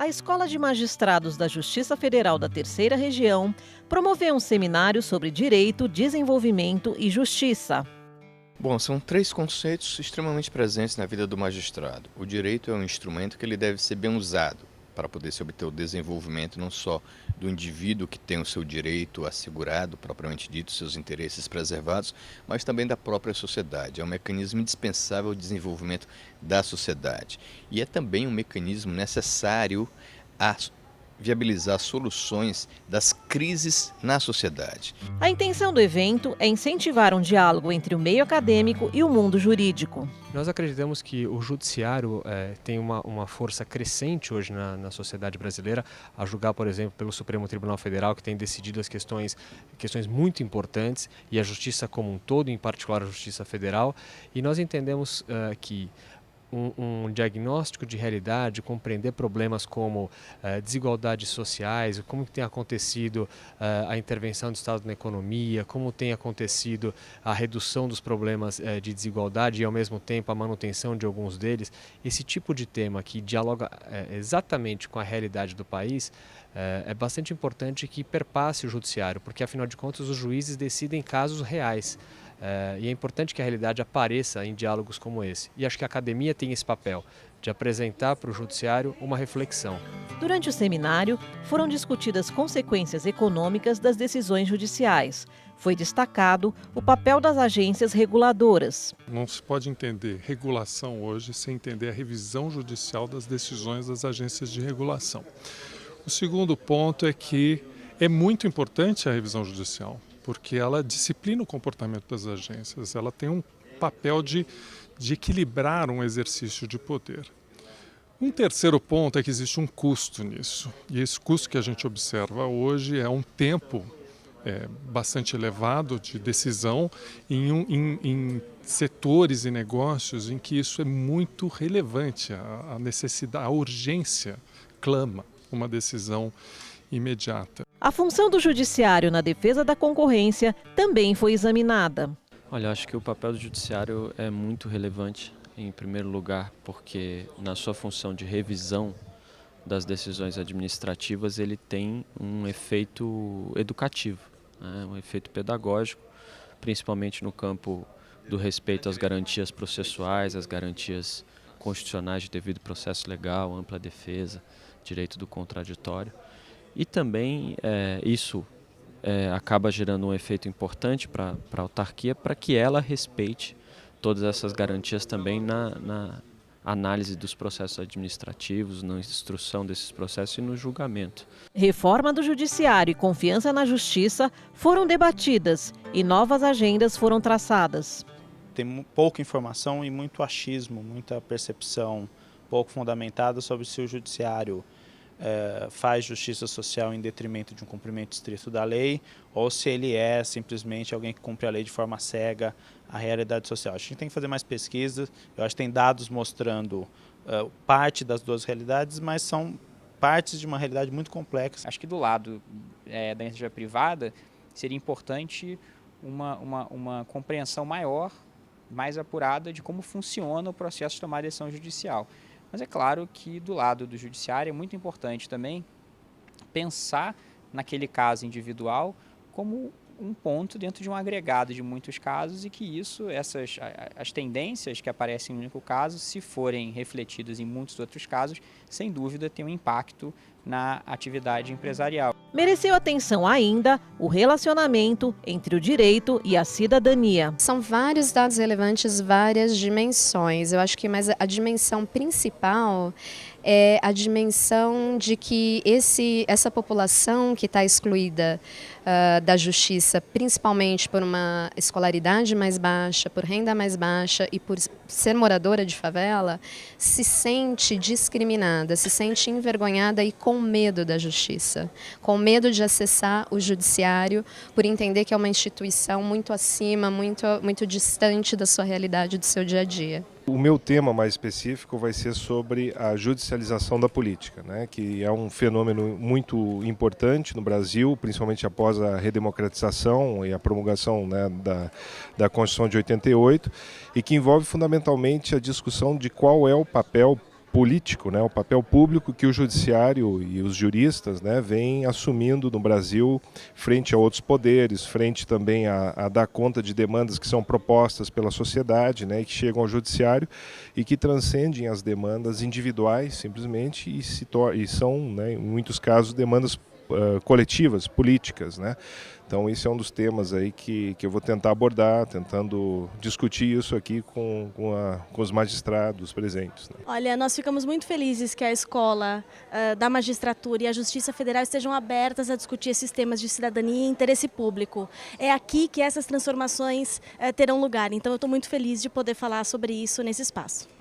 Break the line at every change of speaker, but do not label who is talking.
A Escola de Magistrados da Justiça Federal da Terceira Região promoveu um seminário sobre direito, desenvolvimento e justiça.
Bom, são três conceitos extremamente presentes na vida do magistrado. O direito é um instrumento que ele deve ser bem usado para poder se obter o desenvolvimento não só do indivíduo que tem o seu direito assegurado, propriamente dito, seus interesses preservados, mas também da própria sociedade. É um mecanismo indispensável ao desenvolvimento da sociedade. E é também um mecanismo necessário a viabilizar soluções das crises na sociedade.
A intenção do evento é incentivar um diálogo entre o meio acadêmico e o mundo jurídico.
Nós acreditamos que o judiciário tem uma força crescente hoje na sociedade brasileira, a julgar, por exemplo, pelo Supremo Tribunal Federal, que tem decidido as questões muito importantes, e a justiça como um todo, em particular a Justiça Federal. E nós entendemos que um diagnóstico de realidade, compreender problemas como desigualdades sociais, como tem acontecido a intervenção do Estado na economia, como tem acontecido a redução dos problemas de desigualdade e, ao mesmo tempo, a manutenção de alguns deles. Esse tipo de tema que dialoga exatamente com a realidade do país é bastante importante que perpasse o judiciário, porque, afinal de contas, os juízes decidem casos reais. E é importante que a realidade apareça em diálogos como esse. E acho que a academia tem esse papel de apresentar para o judiciário uma reflexão.
Durante o seminário, foram discutidas consequências econômicas das decisões judiciais. Foi destacado o papel das agências reguladoras.
Não se pode entender regulação hoje sem entender a revisão judicial das decisões das agências de regulação. O segundo ponto é que é muito importante a revisão judicial, porque ela disciplina o comportamento das agências, ela tem um papel de equilibrar um exercício de poder. Um terceiro ponto é que existe um custo nisso, e esse custo que a gente observa hoje é um tempo bastante elevado de decisão em setores e negócios em que isso é muito relevante, a necessidade, a urgência clama uma decisão imediata.
A função do judiciário na defesa da concorrência também foi examinada.
Olha, eu acho que o papel do judiciário é muito relevante, em primeiro lugar, porque na sua função de revisão das decisões administrativas ele tem um efeito educativo, né? Um efeito pedagógico, principalmente no campo do respeito às garantias processuais, às garantias constitucionais de devido processo legal, ampla defesa, direito do contraditório. E também isso acaba gerando um efeito importante para a autarquia, para que ela respeite todas essas garantias também na análise dos processos administrativos, na instrução desses processos e no julgamento.
Reforma do judiciário e confiança na justiça foram debatidas e novas agendas foram traçadas.
Tem pouca informação e muito achismo, muita percepção pouco fundamentada sobre se o judiciário faz justiça social em detrimento de um cumprimento estrito da lei ou se ele é simplesmente alguém que cumpre a lei de forma cega a realidade social. A gente tem que fazer mais pesquisas, eu acho que tem dados mostrando parte das duas realidades, mas são partes de uma realidade muito complexa.
Acho que do lado da iniciativa privada seria importante uma compreensão maior, mais apurada de como funciona o processo de tomar decisão judicial. Mas é claro que do lado do judiciário é muito importante também pensar naquele caso individual como um ponto dentro de um agregado de muitos casos e que as tendências que aparecem no único caso, se forem refletidas em muitos outros casos, sem dúvida tem um impacto na atividade empresarial.
Mereceu atenção ainda o relacionamento entre o direito e a cidadania.
São vários dados relevantes, várias dimensões. Eu acho que a dimensão principal é a dimensão de que essa população que está excluída da justiça, principalmente por uma escolaridade mais baixa, por renda mais baixa e por ser moradora de favela, se sente discriminada, se sente envergonhada e com medo da justiça, com medo de acessar o judiciário, por entender que é uma instituição muito acima, muito distante da sua realidade, do seu dia a dia.
O meu tema mais específico vai ser sobre a judicialização da política, né, que é um fenômeno muito importante no Brasil, principalmente após a redemocratização e a promulgação, né, da Constituição de 88, e que envolve fundamentalmente a discussão de qual é o papel político, né, o papel público que o judiciário e os juristas, né, vêm assumindo no Brasil frente a outros poderes, frente também a dar conta de demandas que são propostas pela sociedade, né, e que chegam ao judiciário e que transcendem as demandas individuais simplesmente e são, né, em muitos casos, demandas coletivas, políticas, né? Então esse é um dos temas aí que eu vou tentar abordar, tentando discutir isso aqui com os magistrados presentes, né?
Olha, nós ficamos muito felizes que a escola da magistratura e a Justiça Federal estejam abertas a discutir esses temas de cidadania e interesse público. É aqui que essas transformações terão lugar, então eu estou muito feliz de poder falar sobre isso nesse espaço.